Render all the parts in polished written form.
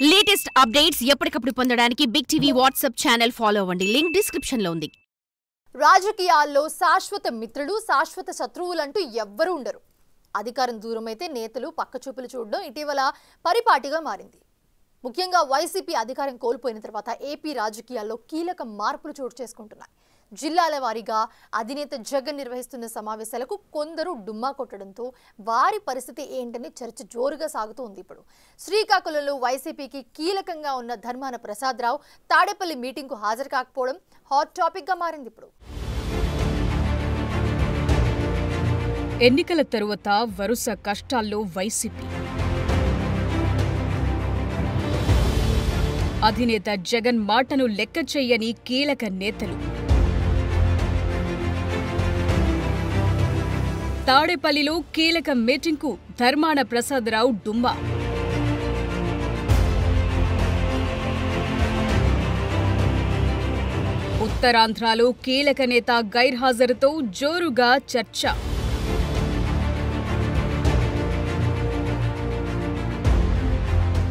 Latest updates ఎప్పటికప్పుడు పొందడానికి Big TV WhatsApp channel follow అవ్వండి. లింక్ డిస్క్రిప్షన్ లో ఉంది. రాజకీయాల్లో శాశ్వత మిత్రులు, శాశ్వత శత్రువులంటూ ఎవ్వరూ ఉండరు. అధికారం దూరమైతే నేతలు పక్కచూపులు చూడడం ఇటీవల పరిపాటిగా మారింది. ముఖ్యంగా వైసీపీ అధికారం కోల్పోయిన తర్వాత ఏపీ రాజకీయాల్లో కీలక మార్పులు చోటు చేసుకుంటున్నాయి. జిల్లాల వారీగా అధినేత జగన్ నిర్వహిస్తున్న సమావేశాలకు కొందరు డుమ్మా కొట్టడంతో వారి పరిస్థితి ఏంటని చర్చ జోరుగా సాగుతోంది. ఇప్పుడు శ్రీకాకుళంలో వైసీపీకి కీలకంగా ఉన్న ధర్మాన ప్రసాదరావు తాడేపల్లి మీటింగ్కు హాజరు కాకపోవడం హాట్ టాపిక్గా మారింది. ఇప్పుడు ఎన్నికల తరువాత వరుస కష్టాల్లో వైసీపీ. అధినేత జగన్ మాటను లెక్క చెయ్యని కీలక నేతలు. తాడేపల్లిలో కీలక మీటింగ్కు ధర్మాన ప్రసాదరావు డుమ్మా. ఉత్తరాంధ్రలో కీలక నేత గైర్హాజరుతో జోరుగా చర్చ.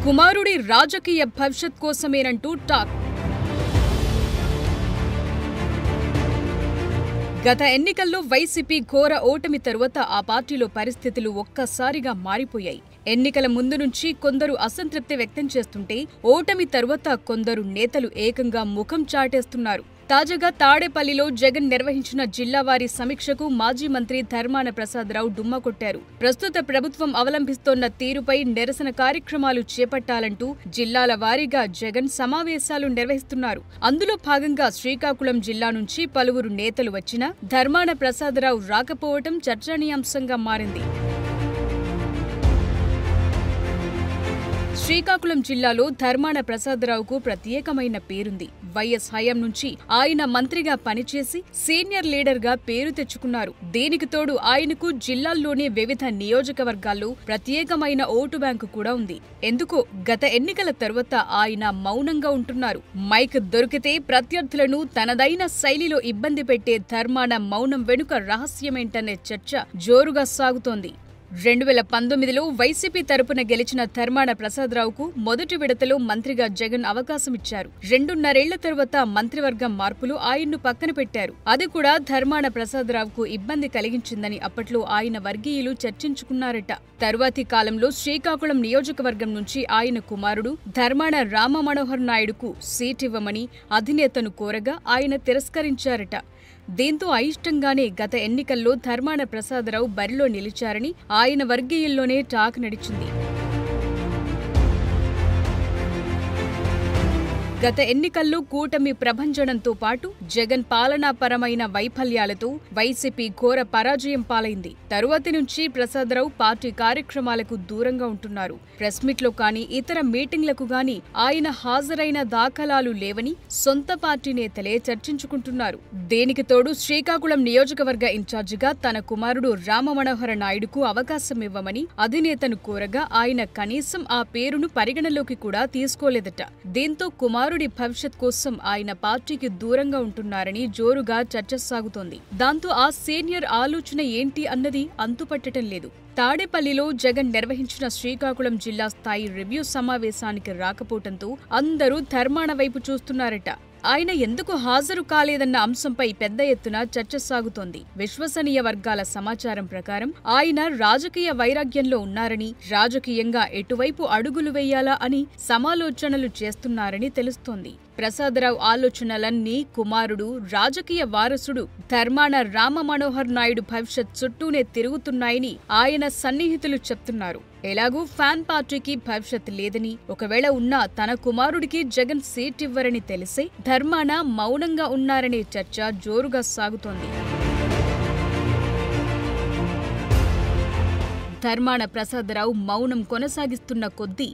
కుమారుడి రాజకీయ భవిష్యత్ కోసమేనంటూ టాక్. గత ఎన్నికల్లో వైసీపీ ఘోర ఓటమి తరువాత ఆ పార్టీలో పరిస్థితులు ఒక్కసారిగా మారిపోయాయి. ఎన్నికల ముందు నుంచి కొందరు అసంతృప్తి వ్యక్తం చేస్తుంటే ఓటమి తరువాత కొందరు నేతలు ఏకంగా ముఖం చాటేస్తున్నారు. తాజాగా తాడేపల్లిలో జగన్ నిర్వహించిన జిల్లావారీ సమీక్షకు మాజీ మంత్రి ధర్మాన ప్రసాదరావు డుమ్మా కొట్టారు. ప్రస్తుత ప్రభుత్వం అవలంబిస్తోన్న తీరుపై నిరసన కార్యక్రమాలు చేపట్టాలంటూ జిల్లాల వారీగా జగన్ సమావేశాలు నిర్వహిస్తున్నారు. అందులో భాగంగా శ్రీకాకుళం జిల్లా నుంచి పలువురు నేతలు వచ్చినా ధర్మాన ప్రసాదరావు రాకపోవటం చర్చనీయాంశంగా మారింది. శ్రీకాకుళం జిల్లాలో ధర్మాన ప్రసాదరావుకు ప్రత్యేకమైన పేరుంది. వైఎస్ హయాం నుంచి ఆయన మంత్రిగా పనిచేసి సీనియర్ లీడర్గా పేరు తెచ్చుకున్నారు. దీనికి తోడు ఆయనకు జిల్లాల్లోని వివిధ నియోజకవర్గాల్లో ప్రత్యేకమైన ఓటు బ్యాంకు కూడా ఉంది. ఎందుకో గత ఎన్నికల తరువాత ఆయన మౌనంగా ఉంటున్నారు. మైక్ దొరికితే ప్రత్యర్థులను తనదైన శైలిలో ఇబ్బంది పెట్టే ధర్మాన మౌనం వెనుక రహస్యమేంటనే చర్చ జోరుగా సాగుతోంది. 2019లో వైసీపీ తరపున గెలిచిన ధర్మాన ప్రసాదరావుకు మొదటి విడతలో మంత్రిగా జగన్ అవకాశమిచ్చారు. 2.5 తరువాత మంత్రివర్గం మార్పులు ఆయన్ను పక్కన పెట్టారు. అది కూడా ధర్మాన ప్రసాదరావుకు ఇబ్బంది కలిగించిందని అప్పట్లో ఆయన వర్గీయులు చర్చించుకున్నారట. తరువాతి కాలంలో శ్రీకాకుళం నియోజకవర్గం నుంచి ఆయన కుమారుడు ధర్మాన రామమనోహర్ నాయుడుకు సీటివ్వమని అధినేతను కోరగా ఆయన తిరస్కరించారట. దీంతో అయిష్టంగానే గత ఎన్నికల్లో ధర్మాన ప్రసాదరావు బరిలో నిలిచారని ఆయన వర్గీయుల్లోనే టాక్ నడిచింది. గత ఎన్నికల్లో కూటమి ప్రభంజనంతో పాటు జగన్ పాలనాపరమైన వైఫల్యాలతో వైసీపీ ఘోర పరాజయం పాలైంది. తరువాతి నుంచి ప్రసాదరావు పార్టీ కార్యక్రమాలకు దూరంగా ఉంటున్నారు. ప్రెస్ మీట్లో కానీ ఇతర మీటింగ్లకు గానీ ఆయన హాజరైన దాఖలాలు లేవని సొంత పార్టీ నేతలే చర్చించుకుంటున్నారు. దీనికి తోడు శ్రీకాకుళం నియోజకవర్గ ఇన్ఛార్జిగా తన కుమారుడు రామమనోహర నాయుడుకు అవకాశమివ్వమని అధినేతను కోరగా ఆయన కనీసం ఆ పేరును పరిగణలోకి కూడా తీసుకోలేదట. దీంతో కుమారుడి భవిష్యత్ కోసం ఆయన పార్టీకి దూరంగా ఉంటున్నారని జోరుగా చర్చ సాగుతోంది. దాంతో ఆ సీనియర్ ఆలోచన ఏంటి అన్నది అంతుపట్టడం లేదు. తాడేపల్లిలో జగన్ నిర్వహించిన శ్రీకాకుళం జిల్లా స్థాయి రివ్యూ సమావేశానికి రాకపోవడంతో అందరూ ధర్మాన వైపు చూస్తున్నారట. ఆయన ఎందుకు హాజరు కాలేదన్న అంశంపై పెద్ద ఎత్తున చర్చ సాగుతోంది. విశ్వసనీయ వర్గాల సమాచారం ప్రకారం ఆయన రాజకీయ వైరాగ్యంలో ఉన్నారని, రాజకీయంగా ఎటువైపు అడుగులు వేయాలా అని సమాలోచనలు చేస్తున్నారని తెలుస్తోంది. ప్రసాదరావు ఆలోచనలన్నీ కుమారుడు, రాజకీయ వారసుడు ధర్మాన రామమనోహర్ నాయుడు భవిష్యత్ చుట్టూనే తిరుగుతున్నాయని ఆయన సన్నిహితులు చెప్తున్నారు. ఎలాగూ ఫ్యాన్ పార్టీకి భవిష్యత్ లేదని, ఒకవేళ ఉన్నా తన కుమారుడికి జగన్ సీట్ ఇవ్వరని తెలిసే ధర్మాన మౌనంగా ఉన్నారనే చర్చ జోరుగా సాగుతోంది. ధర్మాన ప్రసాదరావు మౌనం కొనసాగిస్తున్న కొద్దీ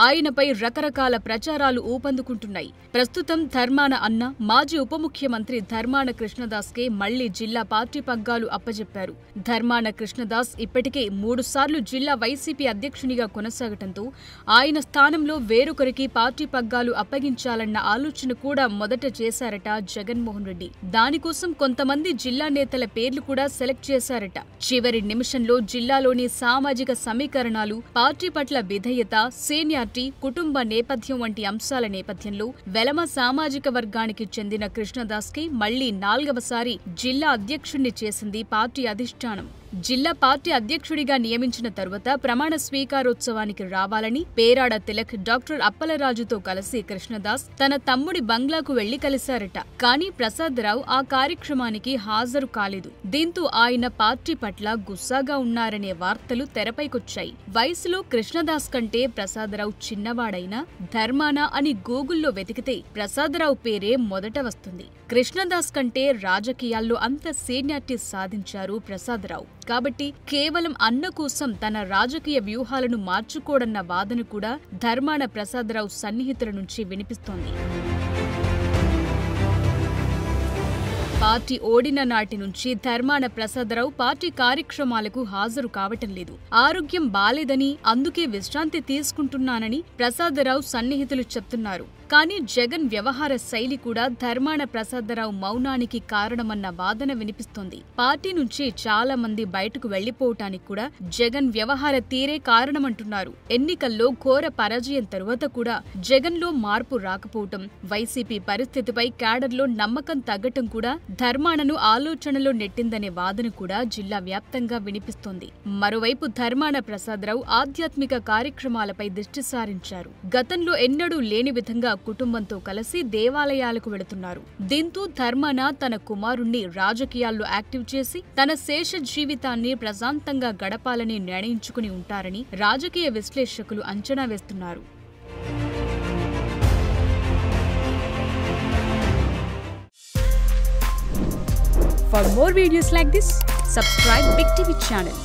ఆయనపై రకరకాల ప్రచారాలు ఊపందుకుంటున్నాయి. ప్రస్తుతం ధర్మాన అన్న మాజీ ఉప ముఖ్యమంత్రి ధర్మాన కృష్ణదాస్కే మళ్లీ జిల్లా పార్టీ పగ్గాలు అప్పజెప్పారు. ధర్మాన కృష్ణదాస్ ఇప్పటికే 3 సార్లు జిల్లా వైసీపీ అధ్యక్షునిగా కొనసాగటంతో ఆయన స్థానంలో వేరొకరికి పార్టీ పగ్గాలు అప్పగించాలన్న ఆలోచన కూడా మొదట చేశారట జగన్మోహన్ రెడ్డి. దానికోసం కొంతమంది జిల్లా నేతల పేర్లు కూడా సెలెక్ట్ చేశారట. చివరి నిమిషంలో జిల్లాలోని సామాజిక సమీకరణాలు, పార్టీ పట్ల విధేయత, సీనియారిటీ, కుటుంబ నేపథ్యం వంటి అంశాల నేపథ్యంలో వెలమ సామాజిక వర్గానికి చెందిన కృష్ణదాస్కి మళ్లీ 4వసారి జిల్లా అధ్యక్షుణ్ణి చేసింది పార్టీ అధిష్టానం. జిల్లా పార్టీ అధ్యక్షుడిగా నియమించిన తరువాత ప్రమాణ స్వీకారోత్సవానికి రావాలని పేరాడ తిలక్ డాక్టర్ అప్పలరాజుతో కలిసి కృష్ణదాస్ తన తమ్ముడి బంగ్లాకు వెళ్లి కలిశారట. కానీ ప్రసాదరావు ఆ కార్యక్రమానికి హాజరు కాలేదు. దీంతో ఆయన పార్టీ పట్ల గుస్సాగా ఉన్నారనే వార్తలు తెరపైకొచ్చాయి. వయసులో కృష్ణదాస్ కంటే ప్రసాదరావు చిన్నవాడైనా ధర్మాన అని గూగుల్లో వెతికితే ప్రసాదరావు పేరే మొదట వస్తుంది. కృష్ణదాస్ కంటే రాజకీయాల్లో అంత సీనియారిటీ సాధించారు ప్రసాదరావు. కాబట్టి కేవలం అన్న కోసం తన రాజకీయ వ్యూహాలను మార్చుకోడన్న వాదన కూడా ధర్మాన ప్రసాదరావు సన్నిహితుల నుంచి వినిపిస్తోంది. పార్టీ ఓడిన నాటి నుంచి ధర్మాన ప్రసాదరావు పార్టీ కార్యక్రమాలకు హాజరు కావటం లేదు. ఆరోగ్యం బాలేదని, అందుకే విశ్రాంతి తీసుకుంటున్నానని ప్రసాదరావు సన్నిహితులు చెప్తున్నారు. కానీ జగన్ వ్యవహార శైలి కూడా ధర్మాన ప్రసాదరావు మౌనానికి కారణమన్న వాదన వినిపిస్తోంది. పార్టీ నుంచి చాలా మంది బయటకు వెళ్లిపోవటానికి కూడా జగన్ వ్యవహార తీరే కారణమంటున్నారు. ఎన్నికల్లో ఘోర పరాజయం తరువాత కూడా జగన్లో మార్పు రాకపోవటం, వైసీపీ పరిస్థితిపై క్యాడర్లో నమ్మకం తగ్గటం కూడా ధర్మానను ఆలోచనలో నెట్టిందనే వాదన కూడా జిల్లా వ్యాప్తంగా వినిపిస్తోంది. మరోవైపు ధర్మాన ప్రసాదరావు ఆధ్యాత్మిక కార్యక్రమాలపై దృష్టి సారించారు. గతంలో ఎన్నడూ లేని విధంగా కుటుంబంతో కలిసి దేవాలయాలకు వెళుతున్నారు. దీంతో ధర్మాన తన కుమారుణ్ణి రాజకీయాల్లో యాక్టివ్ చేసి తన శేష జీవితాన్ని ప్రశాంతంగా గడపాలని నిర్ణయించుకుని ఉంటారని రాజకీయ విశ్లేషకులు అంచనా వేస్తున్నారు. For more videos like this, subscribe Big TV channel.